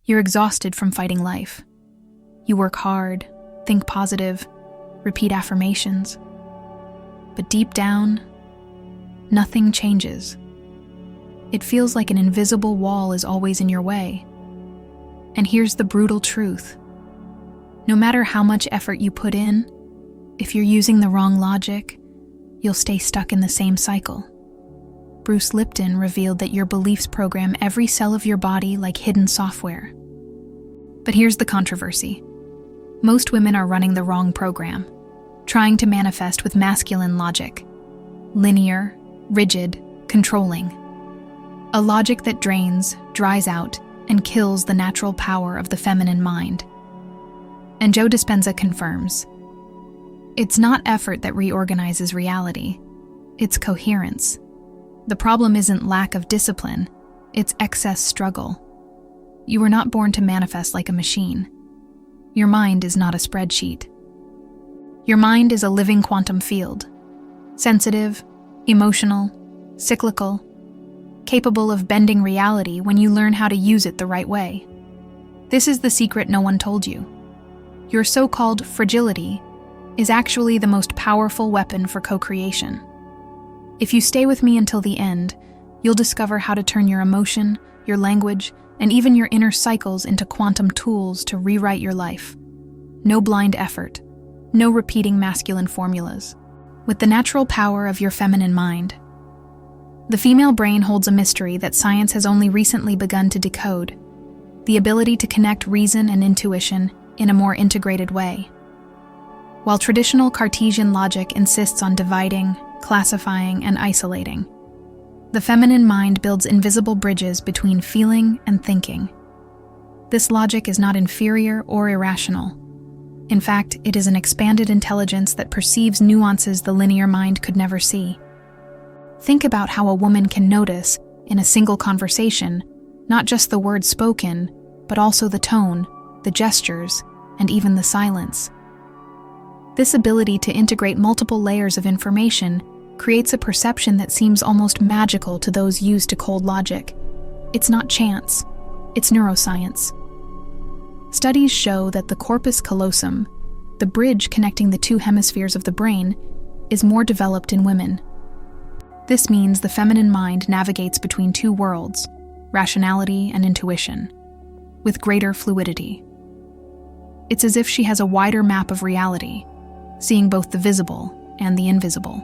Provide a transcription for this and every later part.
You're exhausted from fighting life. You work hard, think positive, repeat affirmations. But deep down, nothing changes. It feels like an invisible wall is always in your way. And here's the brutal truth. No matter how much effort you put in, if you're using the wrong logic, you'll stay stuck in the same cycle. Bruce Lipton revealed that your beliefs program every cell of your body like hidden software. But here's the controversy. Most women are running the wrong program, trying to manifest with masculine logic. Linear, rigid, controlling. A logic that drains, dries out, and kills the natural power of the feminine mind. And Joe Dispenza confirms, it's not effort that reorganizes reality, it's coherence. The problem isn't lack of discipline, it's excess struggle. You were not born to manifest like a machine. Your mind is not a spreadsheet. Your mind is a living quantum field, sensitive, emotional, cyclical, capable of bending reality when you learn how to use it the right way. This is the secret no one told you. Your so-called fragility is actually the most powerful weapon for co-creation. If you stay with me until the end, you'll discover how to turn your emotion, your language, and even your inner cycles into quantum tools to rewrite your life. No blind effort, no repeating masculine formulas. With the natural power of your feminine mind. The female brain holds a mystery that science has only recently begun to decode, the ability to connect reason and intuition in a more integrated way. While traditional Cartesian logic insists on dividing, classifying, and isolating, the feminine mind builds invisible bridges between feeling and thinking. This logic is not inferior or irrational. In fact, it is an expanded intelligence that perceives nuances the linear mind could never see. Think about how a woman can notice, in a single conversation, not just the words spoken, but also the tone, the gestures, and even the silence. This ability to integrate multiple layers of information creates a perception that seems almost magical to those used to cold logic. It's not chance, it's neuroscience. Studies show that the corpus callosum, the bridge connecting the two hemispheres of the brain, is more developed in women. This means the feminine mind navigates between two worlds, rationality and intuition, with greater fluidity. It's as if she has a wider map of reality, seeing both the visible and the invisible.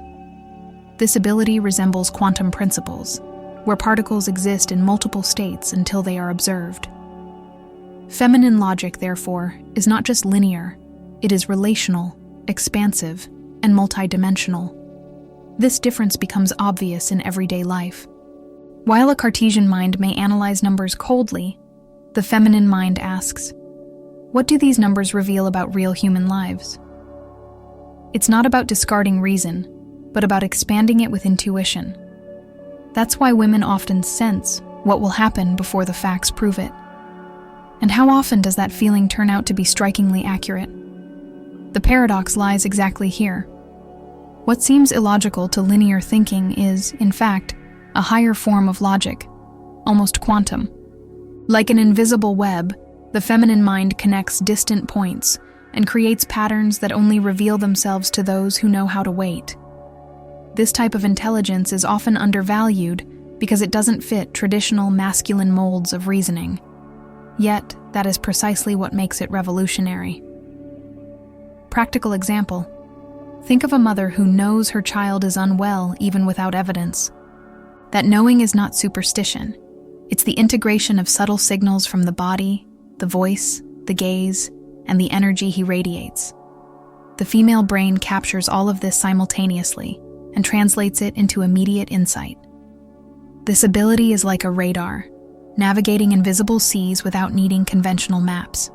This ability resembles quantum principles, where particles exist in multiple states until they are observed. Feminine logic, therefore, is not just linear, it is relational, expansive, and multidimensional. This difference becomes obvious in everyday life. While a Cartesian mind may analyze numbers coldly, the feminine mind asks, what do these numbers reveal about real human lives? It's not about discarding reason, but about expanding it with intuition. That's why women often sense what will happen before the facts prove it. And how often does that feeling turn out to be strikingly accurate? The paradox lies exactly here. What seems illogical to linear thinking is, in fact, a higher form of logic, almost quantum. Like an invisible web, the feminine mind connects distant points and creates patterns that only reveal themselves to those who know how to wait. This type of intelligence is often undervalued because it doesn't fit traditional masculine molds of reasoning. Yet, that is precisely what makes it revolutionary. Practical example. Think of a mother who knows her child is unwell even without evidence. That knowing is not superstition. It's the integration of subtle signals from the body, the voice, the gaze, and the energy he radiates. The female brain captures all of this simultaneously and translates it into immediate insight. This ability is like a radar, navigating invisible seas without needing conventional maps.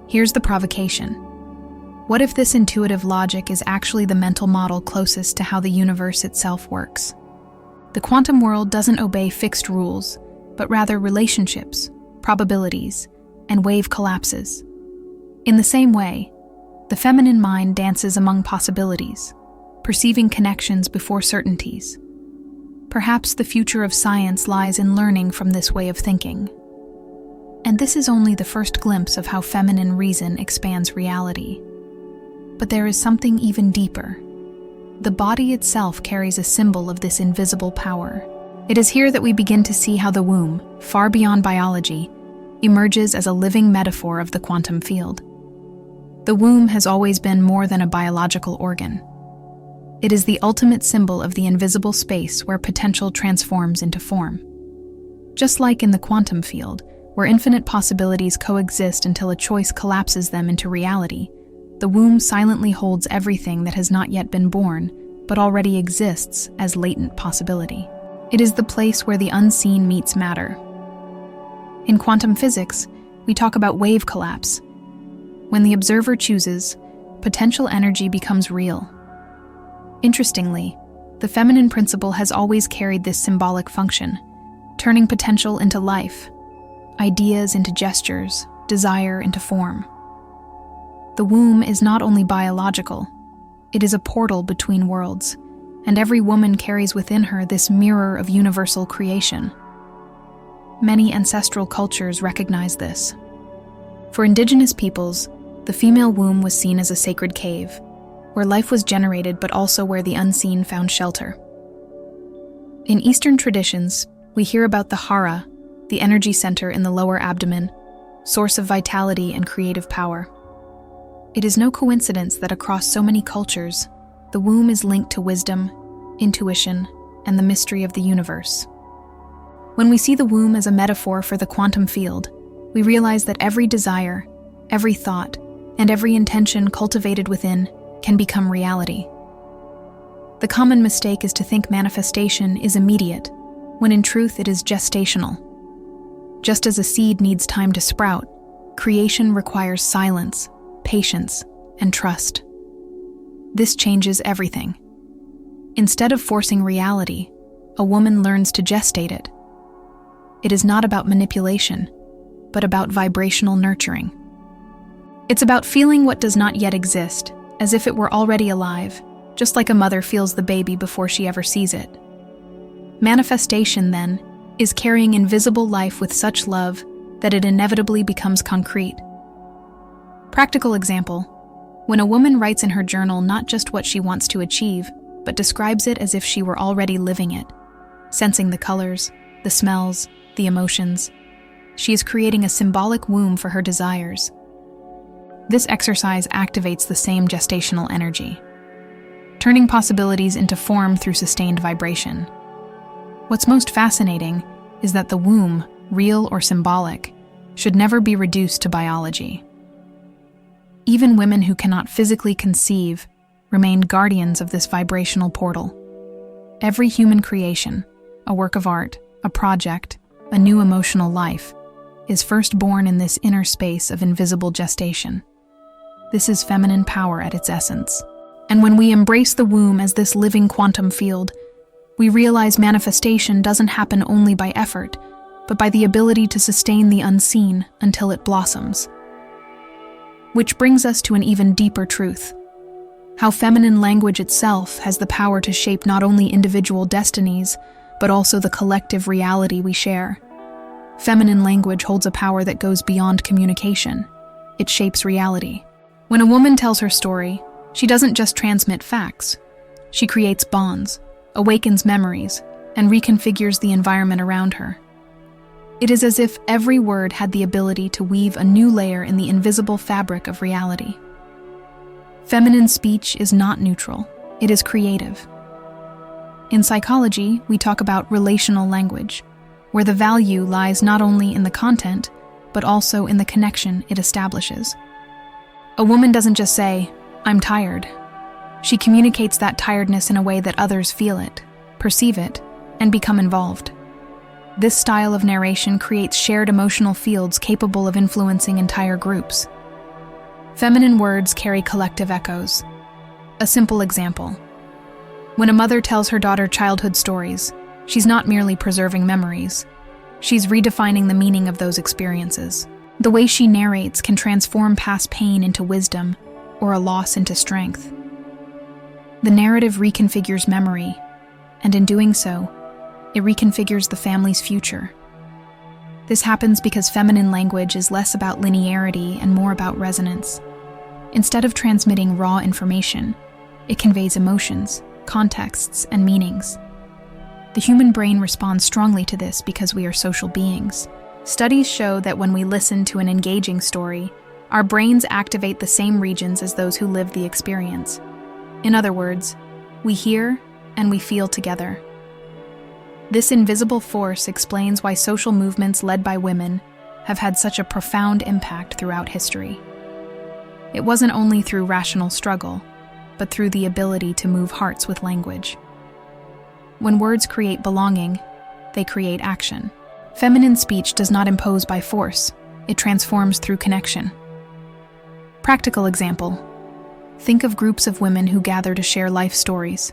Here's the provocation. What if this intuitive logic is actually the mental model closest to how the universe itself works? The quantum world doesn't obey fixed rules, but rather relationships, probabilities, and wave collapses. In the same way, the feminine mind dances among possibilities, perceiving connections before certainties. Perhaps the future of science lies in learning from this way of thinking. And this is only the first glimpse of how feminine reason expands reality. But there is something even deeper. The body itself carries a symbol of this invisible power. It is here that we begin to see how the womb, far beyond biology, emerges as a living metaphor of the quantum field. The womb has always been more than a biological organ. It is the ultimate symbol of the invisible space where potential transforms into form. Just like in the quantum field, where infinite possibilities coexist until a choice collapses them into reality, the womb silently holds everything that has not yet been born, but already exists as latent possibility. It is the place where the unseen meets matter. In quantum physics, we talk about wave collapse. When the observer chooses, potential energy becomes real. Interestingly, the feminine principle has always carried this symbolic function, turning potential into life, ideas into gestures, desire into form. The womb is not only biological, it is a portal between worlds, and every woman carries within her this mirror of universal creation. Many ancestral cultures recognize this. For indigenous peoples, the female womb was seen as a sacred cave, where life was generated but also where the unseen found shelter. In Eastern traditions, we hear about the hara, the energy center in the lower abdomen, source of vitality and creative power. It is no coincidence that across so many cultures, the womb is linked to wisdom, intuition, and the mystery of the universe. When we see the womb as a metaphor for the quantum field, we realize that every desire, every thought, and every intention cultivated within can become reality. The common mistake is to think manifestation is immediate, when in truth it is gestational. Just as a seed needs time to sprout, creation requires silence, patience, and trust. This changes everything. Instead of forcing reality, a woman learns to gestate it. It is not about manipulation, but about vibrational nurturing. It's about feeling what does not yet exist, as if it were already alive, just like a mother feels the baby before she ever sees it. Manifestation, then, is carrying invisible life with such love that it inevitably becomes concrete. Practical example: when a woman writes in her journal not just what she wants to achieve, but describes it as if she were already living it, sensing the colors, the smells, the emotions, she is creating a symbolic womb for her desires. This exercise activates the same gestational energy, turning possibilities into form through sustained vibration. What's most fascinating is that the womb, real or symbolic, should never be reduced to biology. Even women who cannot physically conceive remain guardians of this vibrational portal. Every human creation, a work of art, a project, a new emotional life, is first born in this inner space of invisible gestation. This is feminine power at its essence. And when we embrace the womb as this living quantum field, we realize manifestation doesn't happen only by effort, but by the ability to sustain the unseen until it blossoms. Which brings us to an even deeper truth: how feminine language itself has the power to shape not only individual destinies, but also the collective reality we share. Feminine language holds a power that goes beyond communication. It shapes reality. When a woman tells her story, she doesn't just transmit facts. She creates bonds, awakens memories, and reconfigures the environment around her. It is as if every word had the ability to weave a new layer in the invisible fabric of reality. Feminine speech is not neutral, it is creative. In psychology, we talk about relational language, where the value lies not only in the content, but also in the connection it establishes. A woman doesn't just say, "I'm tired." She communicates that tiredness in a way that others feel it, perceive it, and become involved. This style of narration creates shared emotional fields capable of influencing entire groups. Feminine words carry collective echoes. A simple example: when a mother tells her daughter childhood stories, she's not merely preserving memories. She's redefining the meaning of those experiences. The way she narrates can transform past pain into wisdom, or a loss into strength. The narrative reconfigures memory, and in doing so, it reconfigures the family's future. This happens because feminine language is less about linearity and more about resonance. Instead of transmitting raw information, it conveys emotions, contexts, and meanings. The human brain responds strongly to this because we are social beings. Studies show that when we listen to an engaging story, our brains activate the same regions as those who live the experience. In other words, we hear and we feel together. This invisible force explains why social movements led by women have had such a profound impact throughout history. It wasn't only through rational struggle, but through the ability to move hearts with language. When words create belonging, they create action. Feminine speech does not impose by force, it transforms through connection. Practical example. Think of groups of women who gather to share life stories.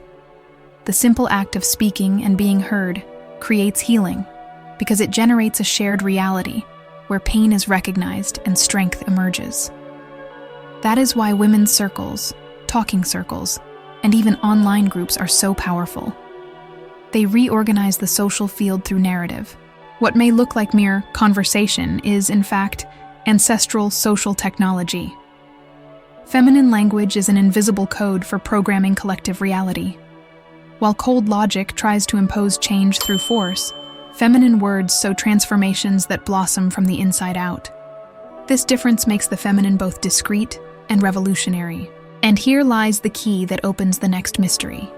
The simple act of speaking and being heard creates healing because it generates a shared reality where pain is recognized and strength emerges. That is why women's circles, talking circles, and even online groups are so powerful. They reorganize the social field through narrative. What may look like mere conversation is, in fact, ancestral social technology. Feminine language is an invisible code for programming collective reality. While cold logic tries to impose change through force, feminine words sow transformations that blossom from the inside out. This difference makes the feminine both discreet and revolutionary. And here lies the key that opens the next mystery.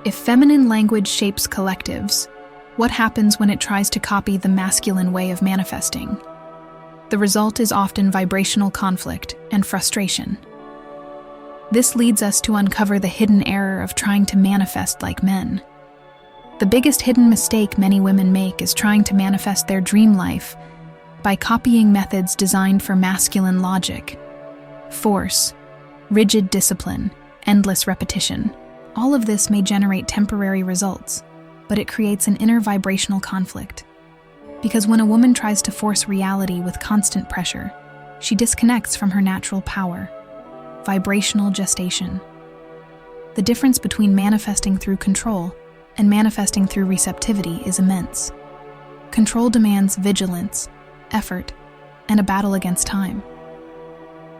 If feminine language shapes collectives, what happens when it tries to copy the masculine way of manifesting? The result is often vibrational conflict and frustration. This leads us to uncover the hidden error of trying to manifest like men. The biggest hidden mistake many women make is trying to manifest their dream life by copying methods designed for masculine logic, force, rigid discipline, endless repetition. All of this may generate temporary results, but it creates an inner vibrational conflict. Because when a woman tries to force reality with constant pressure, she disconnects from her natural power. Vibrational gestation. The difference between manifesting through control and manifesting through receptivity is immense. Control demands vigilance, effort, and a battle against time.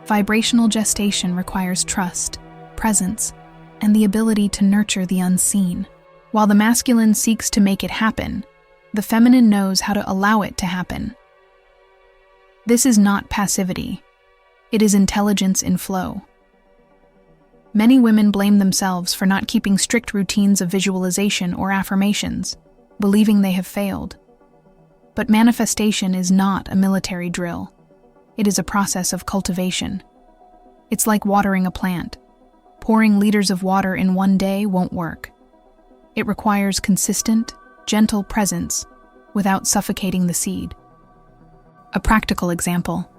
Vibrational gestation requires trust, presence, and the ability to nurture the unseen. While the masculine seeks to make it happen, the feminine knows how to allow it to happen. This is not passivity. It is intelligence in flow. Many women blame themselves for not keeping strict routines of visualization or affirmations, believing they have failed. But manifestation is not a military drill. It is a process of cultivation. It's like watering a plant. Pouring liters of water in one day won't work. It requires consistent, gentle presence without suffocating the seed. A practical example.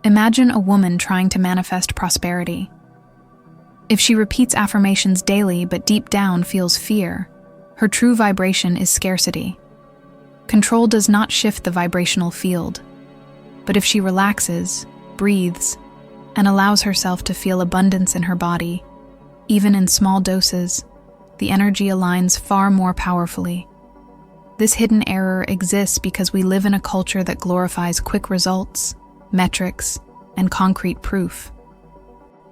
Imagine a woman trying to manifest prosperity. If she repeats affirmations daily but deep down feels fear, her true vibration is scarcity. Control does not shift the vibrational field, but if she relaxes, breathes, and allows herself to feel abundance in her body, even in small doses, the energy aligns far more powerfully. This hidden error exists because we live in a culture that glorifies quick results, metrics, and concrete proof.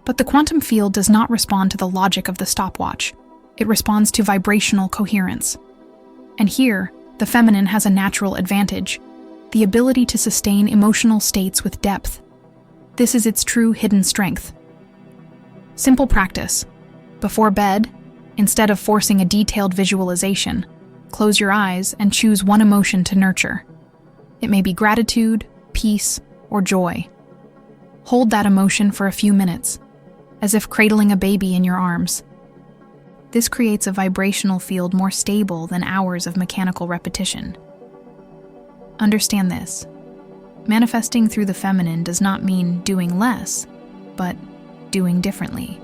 But the quantum field does not respond to the logic of the stopwatch. It responds to vibrational coherence. And here, the feminine has a natural advantage, the ability to sustain emotional states with depth. This is its true hidden strength. Simple practice. Before bed, instead of forcing a detailed visualization, close your eyes and choose one emotion to nurture. It may be gratitude, peace, or joy. Hold that emotion for a few minutes, as if cradling a baby in your arms. This creates a vibrational field more stable than hours of mechanical repetition. Understand this. Manifesting through the feminine does not mean doing less, but doing differently.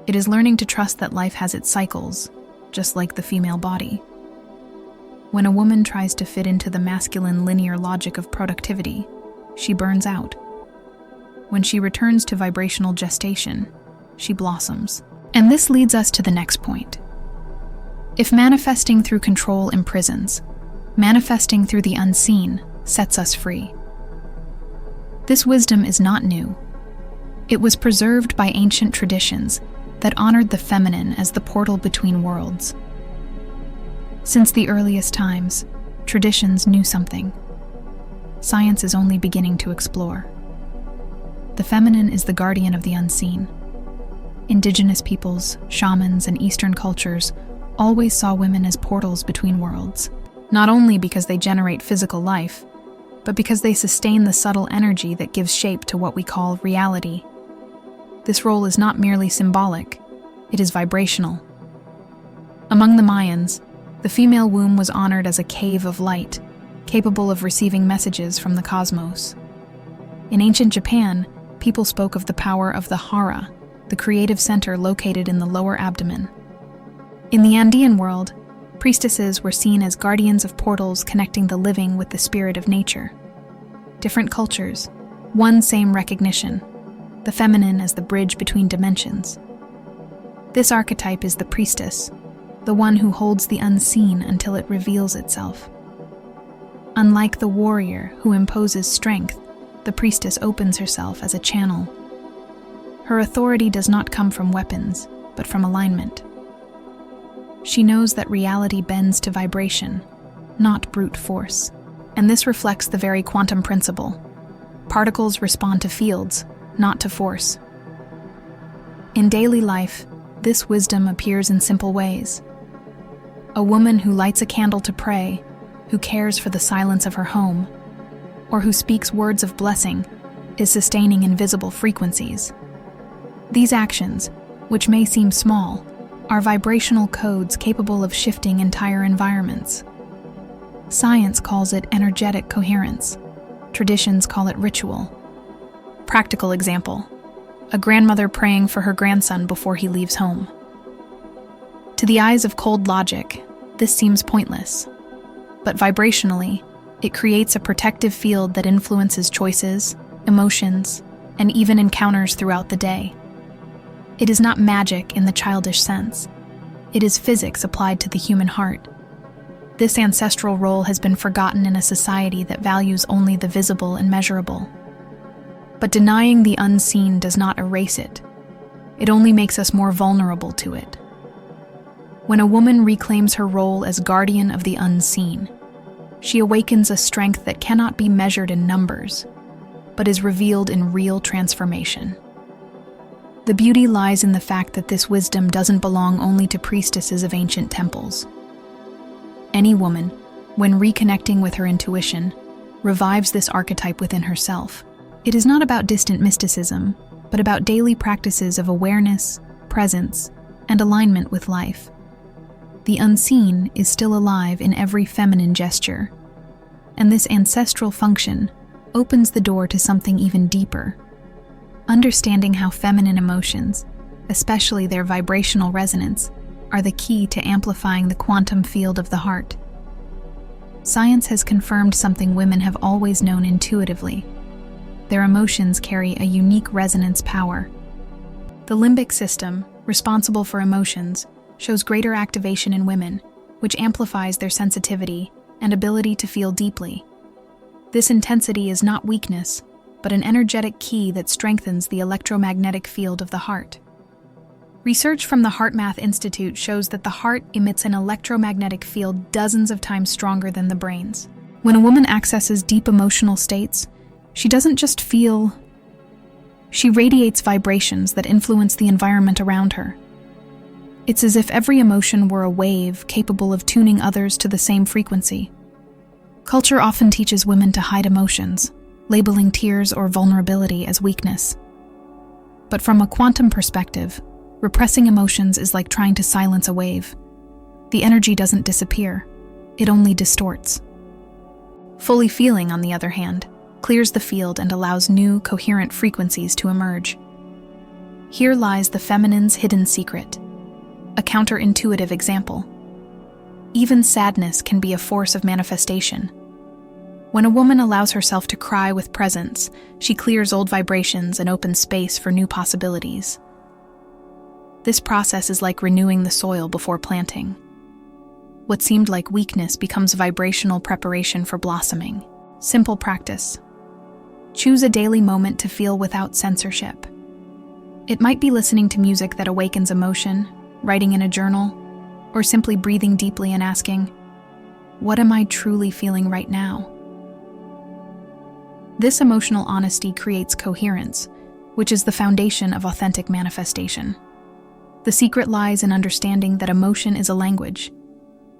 It is learning to trust that life has its cycles, just like the female body. When a woman tries to fit into the masculine linear logic of productivity, she burns out. When she returns to vibrational gestation, she blossoms. And this leads us to the next point. If manifesting through control imprisons, manifesting through the unseen, sets us free. This wisdom is not new. It was preserved by ancient traditions that honored the feminine as the portal between worlds. Since the earliest times, traditions knew something. Science is only beginning to explore. The feminine is the guardian of the unseen. Indigenous peoples, shamans, and Eastern cultures always saw women as portals between worlds, not only because they generate physical life, but because they sustain the subtle energy that gives shape to what we call reality. This role is not merely symbolic, it is vibrational. Among the Mayans, the female womb was honored as a cave of light, capable of receiving messages from the cosmos. In ancient Japan, people spoke of the power of the hara, the creative center located in the lower abdomen. In the Andean world, priestesses were seen as guardians of portals connecting the living with the spirit of nature. Different cultures, one same recognition, the feminine as the bridge between dimensions. This archetype is the priestess, the one who holds the unseen until it reveals itself. Unlike the warrior who imposes strength, the priestess opens herself as a channel. Her authority does not come from weapons, but from alignment. She knows that reality bends to vibration, not brute force. And this reflects the very quantum principle. Particles respond to fields, not to force. In daily life, this wisdom appears in simple ways. A woman who lights a candle to pray, who cares for the silence of her home, or who speaks words of blessing, is sustaining invisible frequencies. These actions, which may seem small, are vibrational codes capable of shifting entire environments. Science calls it energetic coherence. Traditions call it ritual. Practical example: a grandmother praying for her grandson before he leaves home. To the eyes of cold logic, this seems pointless. But vibrationally, it creates a protective field that influences choices, emotions, and even encounters throughout the day. It is not magic in the childish sense. It is physics applied to the human heart. This ancestral role has been forgotten in a society that values only the visible and measurable. But denying the unseen does not erase it. It only makes us more vulnerable to it. When a woman reclaims her role as guardian of the unseen, she awakens a strength that cannot be measured in numbers, but is revealed in real transformation. The beauty lies in the fact that this wisdom doesn't belong only to priestesses of ancient temples. Any woman, when reconnecting with her intuition, revives this archetype within herself. It is not about distant mysticism, but about daily practices of awareness, presence, and alignment with life. The unseen is still alive in every feminine gesture, and this ancestral function opens the door to something even deeper. Understanding how feminine emotions, especially their vibrational resonance, are the key to amplifying the quantum field of the heart. Science has confirmed something women have always known intuitively. Their emotions carry a unique resonance power. The limbic system, responsible for emotions, shows greater activation in women, which amplifies their sensitivity and ability to feel deeply. This intensity is not weakness, but an energetic key that strengthens the electromagnetic field of the heart. Research from the HeartMath Institute shows that the heart emits an electromagnetic field dozens of times stronger than the brain's. When a woman accesses deep emotional states, she doesn't just feel, she radiates vibrations that influence the environment around her. It's as if every emotion were a wave capable of tuning others to the same frequency. Culture often teaches women to hide emotions, labeling tears or vulnerability as weakness. But from a quantum perspective, repressing emotions is like trying to silence a wave. The energy doesn't disappear, it only distorts. Fully feeling, on the other hand, clears the field and allows new, coherent frequencies to emerge. Here lies the feminine's hidden secret, a counterintuitive example. Even sadness can be a force of manifestation. When a woman allows herself to cry with presence, she clears old vibrations and opens space for new possibilities. This process is like renewing the soil before planting. What seemed like weakness becomes vibrational preparation for blossoming. Simple practice. Choose a daily moment to feel without censorship. It might be listening to music that awakens emotion, writing in a journal, or simply breathing deeply and asking, "What am I truly feeling right now?" This emotional honesty creates coherence, which is the foundation of authentic manifestation. The secret lies in understanding that emotion is a language.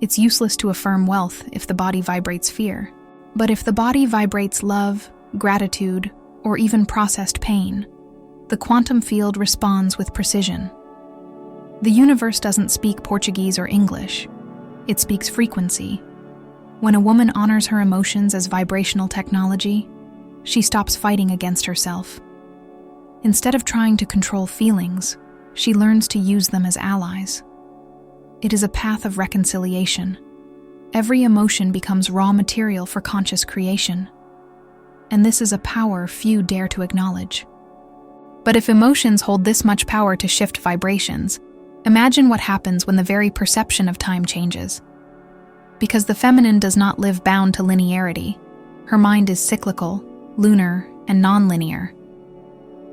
It's useless to affirm wealth if the body vibrates fear. But if the body vibrates love, gratitude, or even processed pain, the quantum field responds with precision. The universe doesn't speak Portuguese or English. It speaks frequency. When a woman honors her emotions as vibrational technology, she stops fighting against herself. Instead of trying to control feelings, she learns to use them as allies. It is a path of reconciliation. Every emotion becomes raw material for conscious creation. And this is a power few dare to acknowledge. But if emotions hold this much power to shift vibrations, imagine what happens when the very perception of time changes. Because the feminine does not live bound to linearity, her mind is cyclical, lunar, and non-linear.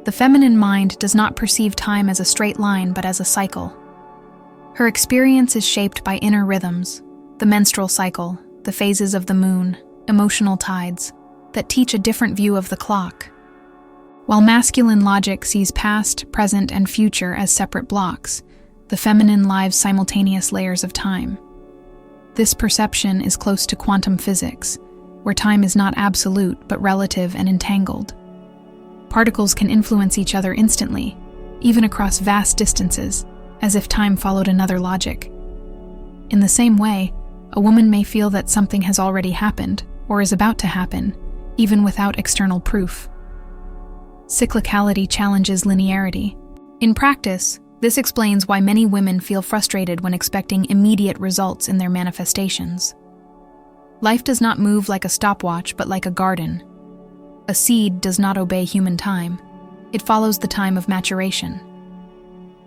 The feminine mind does not perceive time as a straight line but as a cycle. Her experience is shaped by inner rhythms, the menstrual cycle, the phases of the moon, emotional tides, that teach a different view of the clock. While masculine logic sees past, present, and future as separate blocks, the feminine lives simultaneous layers of time. This perception is close to quantum physics, where time is not absolute but relative and entangled. Particles can influence each other instantly, even across vast distances, as if time followed another logic. In the same way, a woman may feel that something has already happened or is about to happen, even without external proof. Cyclicality challenges linearity. In practice, this explains why many women feel frustrated when expecting immediate results in their manifestations. Life does not move like a stopwatch but like a garden. A seed does not obey human time. It follows the time of maturation.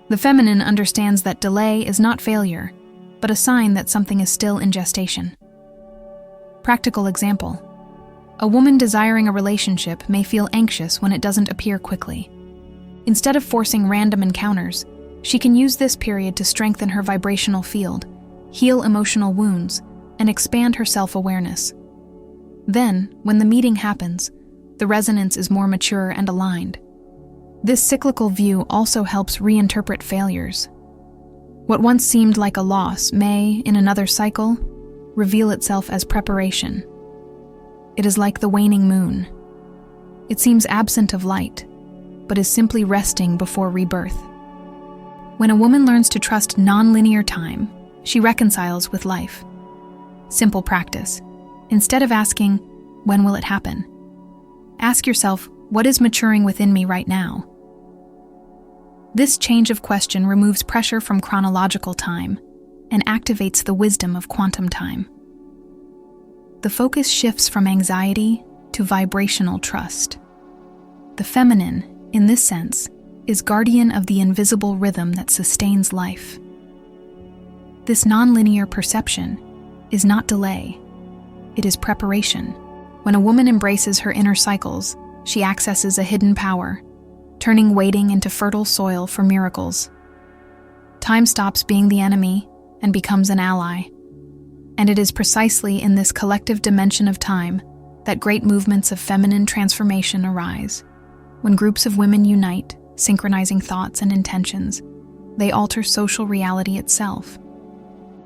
The feminine understands that delay is not failure, but a sign that something is still in gestation. Practical example. A woman desiring a relationship may feel anxious when it doesn't appear quickly. Instead of forcing random encounters, she can use this period to strengthen her vibrational field, heal emotional wounds, and expand her self-awareness. Then, when the meeting happens, the resonance is more mature and aligned. This cyclical view also helps reinterpret failures. What once seemed like a loss may, in another cycle, reveal itself as preparation. It is like the waning moon. It seems absent of light, but is simply resting before rebirth. When a woman learns to trust non-linear time, she reconciles with life. Simple practice. Instead of asking, "When will it happen?" ask yourself, "What is maturing within me right now?" This change of question removes pressure from chronological time and activates the wisdom of quantum time. The focus shifts from anxiety to vibrational trust. The feminine, in this sense, is guardian of the invisible rhythm that sustains life. This nonlinear perception is not delay, it is preparation. When a woman embraces her inner cycles, she accesses a hidden power, turning waiting into fertile soil for miracles. Time stops being the enemy and becomes an ally. And it is precisely in this collective dimension of time that great movements of feminine transformation arise. When groups of women unite, synchronizing thoughts and intentions, they alter social reality itself.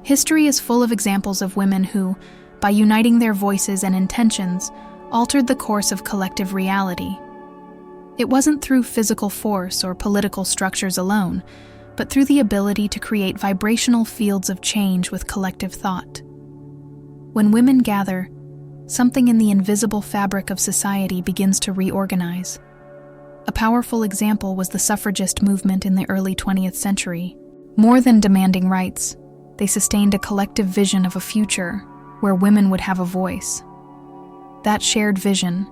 History is full of examples of women who, by uniting their voices and intentions, altered the course of collective reality. It wasn't through physical force or political structures alone, but through the ability to create vibrational fields of change with collective thought. When women gather, something in the invisible fabric of society begins to reorganize. A powerful example was the suffragist movement in the early 20th century. More than demanding rights, they sustained a collective vision of a future where women would have a voice. That shared vision,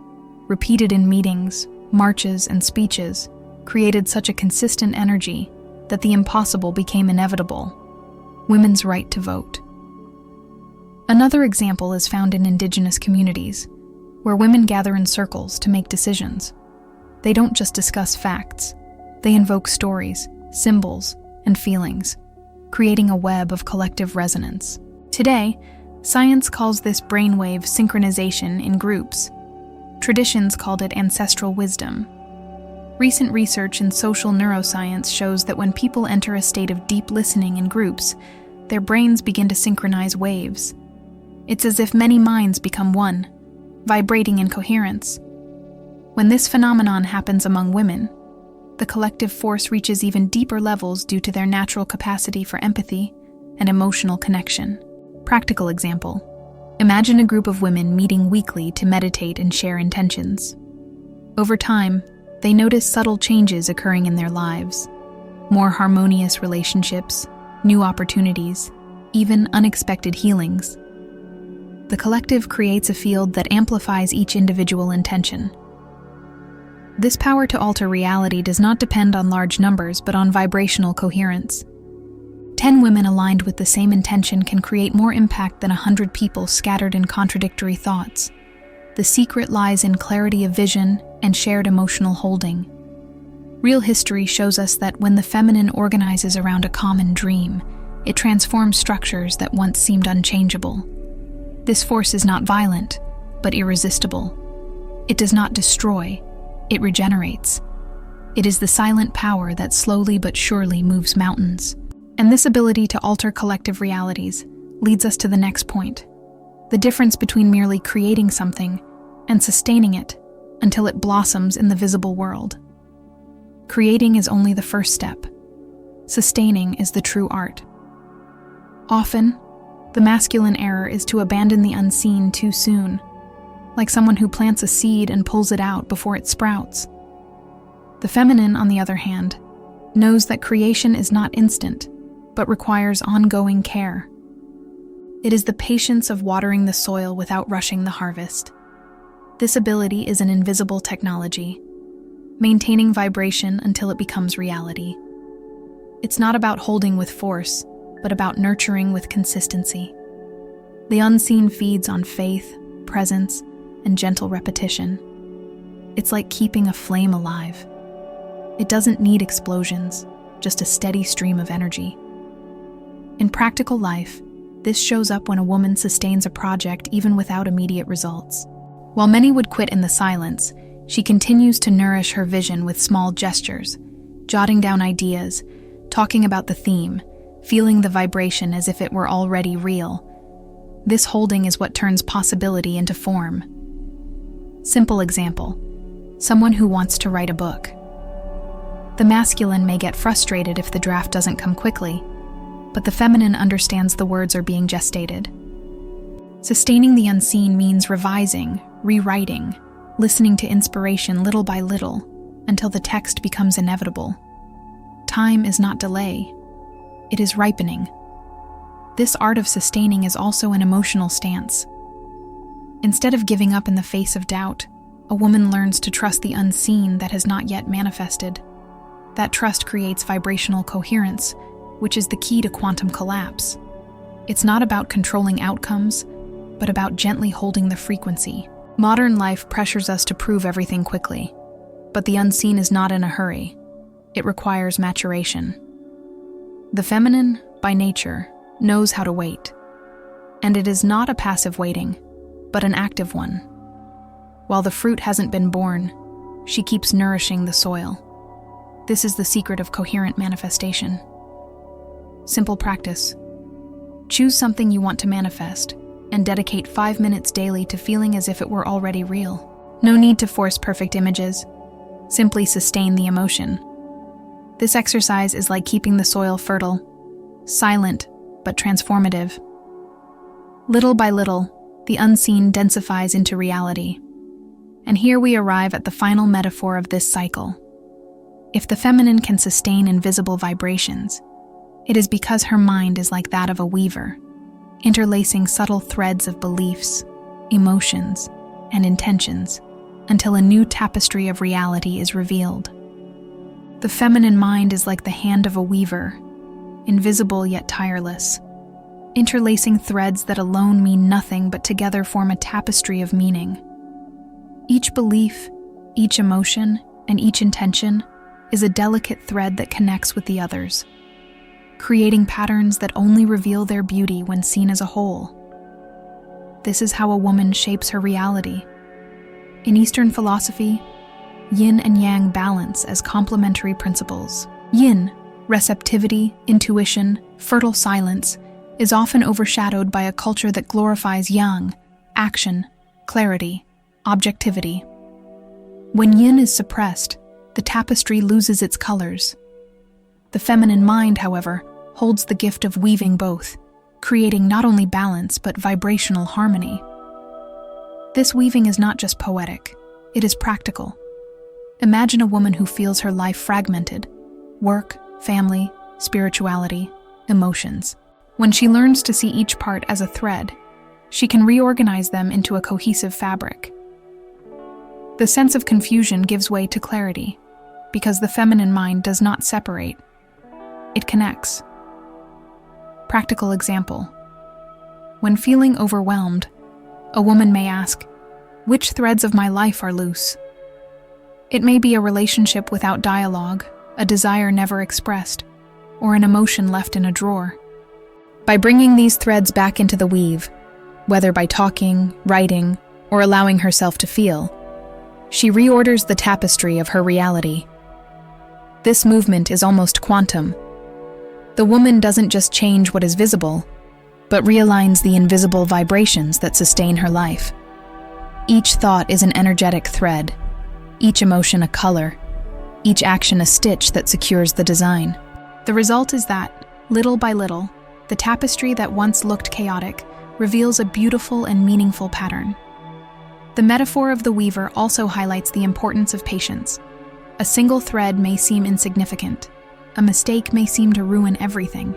repeated in meetings, marches, and speeches, created such a consistent energy that the impossible became inevitable: women's right to vote. Another example is found in indigenous communities, where women gather in circles to make decisions. They don't just discuss facts, they invoke stories, symbols, and feelings, creating a web of collective resonance. Today, science calls this brainwave synchronization in groups. Traditions called it ancestral wisdom. Recent research in social neuroscience shows that when people enter a state of deep listening in groups, their brains begin to synchronize waves. It's as if many minds become one, vibrating in coherence. When this phenomenon happens among women, the collective force reaches even deeper levels due to their natural capacity for empathy and emotional connection. Practical example: imagine a group of women meeting weekly to meditate and share intentions. Over time, they notice subtle changes occurring in their lives: more harmonious relationships, new opportunities, even unexpected healings. The collective creates a field that amplifies each individual intention. This power to alter reality does not depend on large numbers, but on vibrational coherence. 10 women aligned with the same intention can create more impact than 100 people scattered in contradictory thoughts. The secret lies in clarity of vision and shared emotional holding. Real history shows us that when the feminine organizes around a common dream, it transforms structures that once seemed unchangeable. This force is not violent, but irresistible. It does not destroy, it regenerates. It is the silent power that slowly but surely moves mountains. And this ability to alter collective realities leads us to the next point: the difference between merely creating something and sustaining it until it blossoms in the visible world. Creating is only the first step. Sustaining is the true art. Often, the masculine error is to abandon the unseen too soon, like someone who plants a seed and pulls it out before it sprouts. The feminine, on the other hand, knows that creation is not instant, but requires ongoing care. It is the patience of watering the soil without rushing the harvest. This ability is an invisible technology, maintaining vibration until it becomes reality. It's not about holding with force, but about nurturing with consistency. The unseen feeds on faith, presence, and gentle repetition. It's like keeping a flame alive. It doesn't need explosions, just a steady stream of energy. In practical life, this shows up when a woman sustains a project even without immediate results. While many would quit in the silence, she continues to nourish her vision with small gestures, jotting down ideas, talking about the theme, feeling the vibration as if it were already real. This holding is what turns possibility into form. Simple example: someone who wants to write a book. The masculine may get frustrated if the draft doesn't come quickly, but the feminine understands the words are being gestated. Sustaining the unseen means revising, rewriting, listening to inspiration little by little until the text becomes inevitable. Time is not delay, it is ripening. This art of sustaining is also an emotional stance. Instead of giving up in the face of doubt, a woman learns to trust the unseen that has not yet manifested. That trust creates vibrational coherence, which is the key to quantum collapse. It's not about controlling outcomes, but about gently holding the frequency. Modern life pressures us to prove everything quickly, but the unseen is not in a hurry. It requires maturation. The feminine, by nature, knows how to wait, and it is not a passive waiting, but an active one. While the fruit hasn't been born, she keeps nourishing the soil. This is the secret of coherent manifestation. Simple practice. Choose something you want to manifest, and dedicate 5 minutes daily to feeling as if it were already real. No need to force perfect images. Simply sustain the emotion. This exercise is like keeping the soil fertile, silent but transformative. Little by little, the unseen densifies into reality. And here we arrive at the final metaphor of this cycle. If the feminine can sustain invisible vibrations, it is because her mind is like that of a weaver, interlacing subtle threads of beliefs, emotions, and intentions until a new tapestry of reality is revealed. The feminine mind is like the hand of a weaver, invisible yet tireless. interlacing threads that alone mean nothing but together form a tapestry of meaning. Each belief, each emotion, and each intention is a delicate thread that connects with the others, creating patterns that only reveal their beauty when seen as a whole. This is how a woman shapes her reality. In Eastern philosophy, yin and yang balance as complementary principles. Yin, receptivity, intuition, fertile silence, is often overshadowed by a culture that glorifies yang, action, clarity, objectivity. When yin is suppressed, the tapestry loses its colors. The feminine mind, however, holds the gift of weaving both, creating not only balance but vibrational harmony. This weaving is not just poetic, it is practical. Imagine a woman who feels her life fragmented: work, family, spirituality, emotions. When she learns to see each part as a thread, she can reorganize them into a cohesive fabric. The sense of confusion gives way to clarity, because the feminine mind does not separate, it connects. Practical example. When feeling overwhelmed, a woman may ask, "Which threads of my life are loose?" It may be a relationship without dialogue, a desire never expressed, or an emotion left in a drawer. By bringing these threads back into the weave, whether by talking, writing, or allowing herself to feel, she reorders the tapestry of her reality. This movement is almost quantum. The woman doesn't just change what is visible, but realigns the invisible vibrations that sustain her life. Each thought is an energetic thread, each emotion a color, each action a stitch that secures the design. The result is that, little by little, the tapestry that once looked chaotic reveals a beautiful and meaningful pattern. The metaphor of the weaver also highlights the importance of patience. A single thread may seem insignificant. A mistake may seem to ruin everything.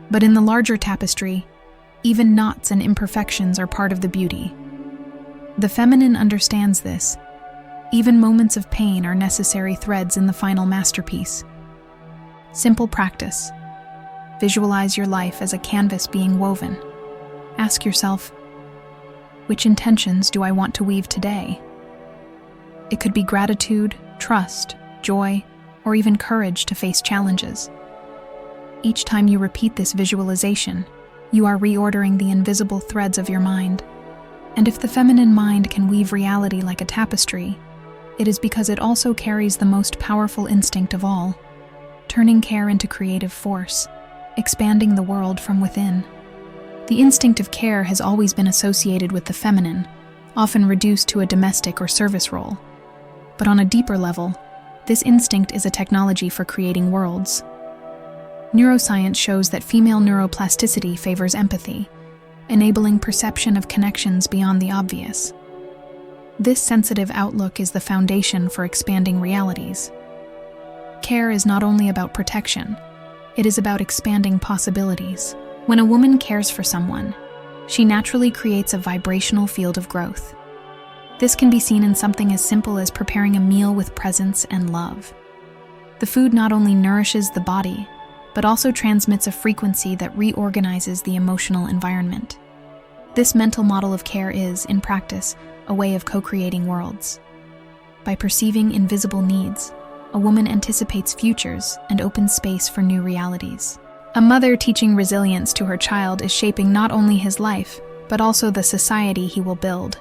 But in the larger tapestry, even knots and imperfections are part of the beauty. The feminine understands this. Even moments of pain are necessary threads in the final masterpiece. Simple practice. Visualize your life as a canvas being woven. Ask yourself, which intentions do I want to weave today? It could be gratitude, trust, joy, or even courage to face challenges. Each time you repeat this visualization, you are reordering the invisible threads of your mind. And if the feminine mind can weave reality like a tapestry, it is because it also carries the most powerful instinct of all, turning care into creative force, expanding the world from within. The instinct of care has always been associated with the feminine, often reduced to a domestic or service role. But on a deeper level, this instinct is a technology for creating worlds. Neuroscience shows that female neuroplasticity favors empathy, enabling perception of connections beyond the obvious. This sensitive outlook is the foundation for expanding realities. Care is not only about protection, it is about expanding possibilities. When a woman cares for someone, she naturally creates a vibrational field of growth. This can be seen in something as simple as preparing a meal with presence and love. The food not only nourishes the body, but also transmits a frequency that reorganizes the emotional environment. This mental model of care is, in practice, a way of co-creating worlds. By perceiving invisible needs, a woman anticipates futures and opens space for new realities. A mother teaching resilience to her child is shaping not only his life, but also the society he will build.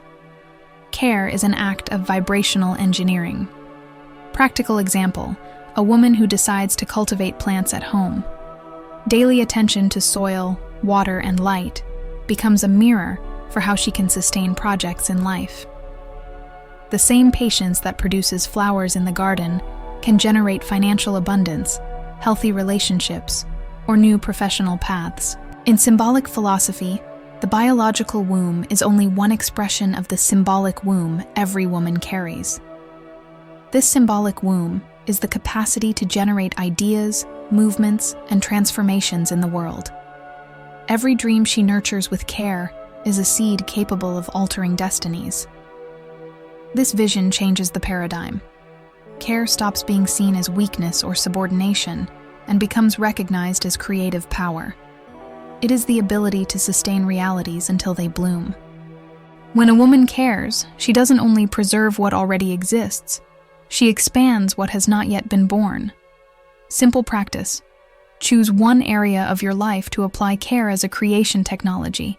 Care is an act of vibrational engineering. Practical example, a woman who decides to cultivate plants at home. Daily attention to soil, water, and light becomes a mirror for how she can sustain projects in life. The same patience that produces flowers in the garden can generate financial abundance, healthy relationships, or new professional paths. In symbolic philosophy, the biological womb is only one expression of the symbolic womb every woman carries. This symbolic womb is the capacity to generate ideas, movements, and transformations in the world. Every dream she nurtures with care is a seed capable of altering destinies. This vision changes the paradigm. Care stops being seen as weakness or subordination and becomes recognized as creative power. It is the ability to sustain realities until they bloom. When a woman cares, she doesn't only preserve what already exists, she expands what has not yet been born. Simple practice. Choose one area of your life to apply care as a creation technology.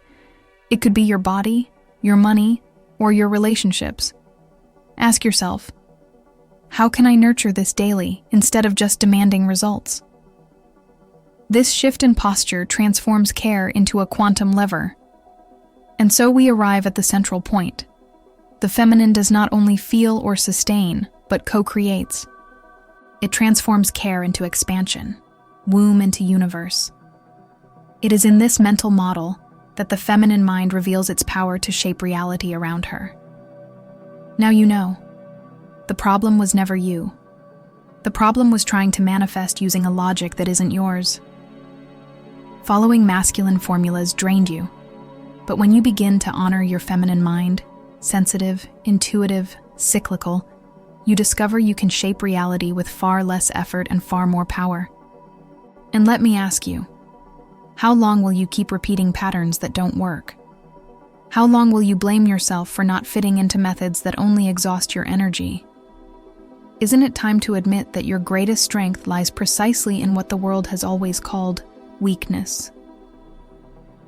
It could be your body, your money, or your relationships. Ask yourself, how can I nurture this daily instead of just demanding results? This shift in posture transforms care into a quantum lever. And so we arrive at the central point. The feminine does not only feel or sustain, but co-creates. It transforms care into expansion, womb into universe. It is in this mental model that the feminine mind reveals its power to shape reality around her. Now you know, the problem was never you. The problem was trying to manifest using a logic that isn't yours. Following masculine formulas drained you, but when you begin to honor your feminine mind, sensitive, intuitive, cyclical, you discover you can shape reality with far less effort and far more power. And let me ask you, how long will you keep repeating patterns that don't work? How long will you blame yourself for not fitting into methods that only exhaust your energy? Isn't it time to admit that your greatest strength lies precisely in what the world has always called weakness?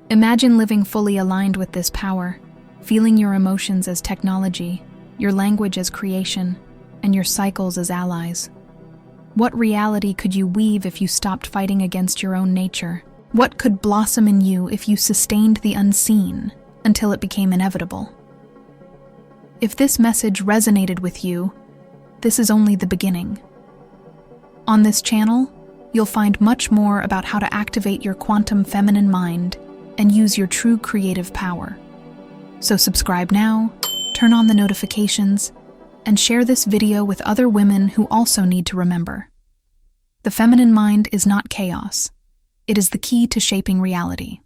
Imagine living fully aligned with this power, feeling your emotions as technology, your language as creation, and your cycles as allies. What reality could you weave if you stopped fighting against your own nature? What could blossom in you if you sustained the unseen until it became inevitable? If this message resonated with you, this is only the beginning. On this channel, you'll find much more about how to activate your quantum feminine mind and use your true creative power. So subscribe now, turn on the notifications, and share this video with other women who also need to remember. The feminine mind is not chaos. It is the key to shaping reality.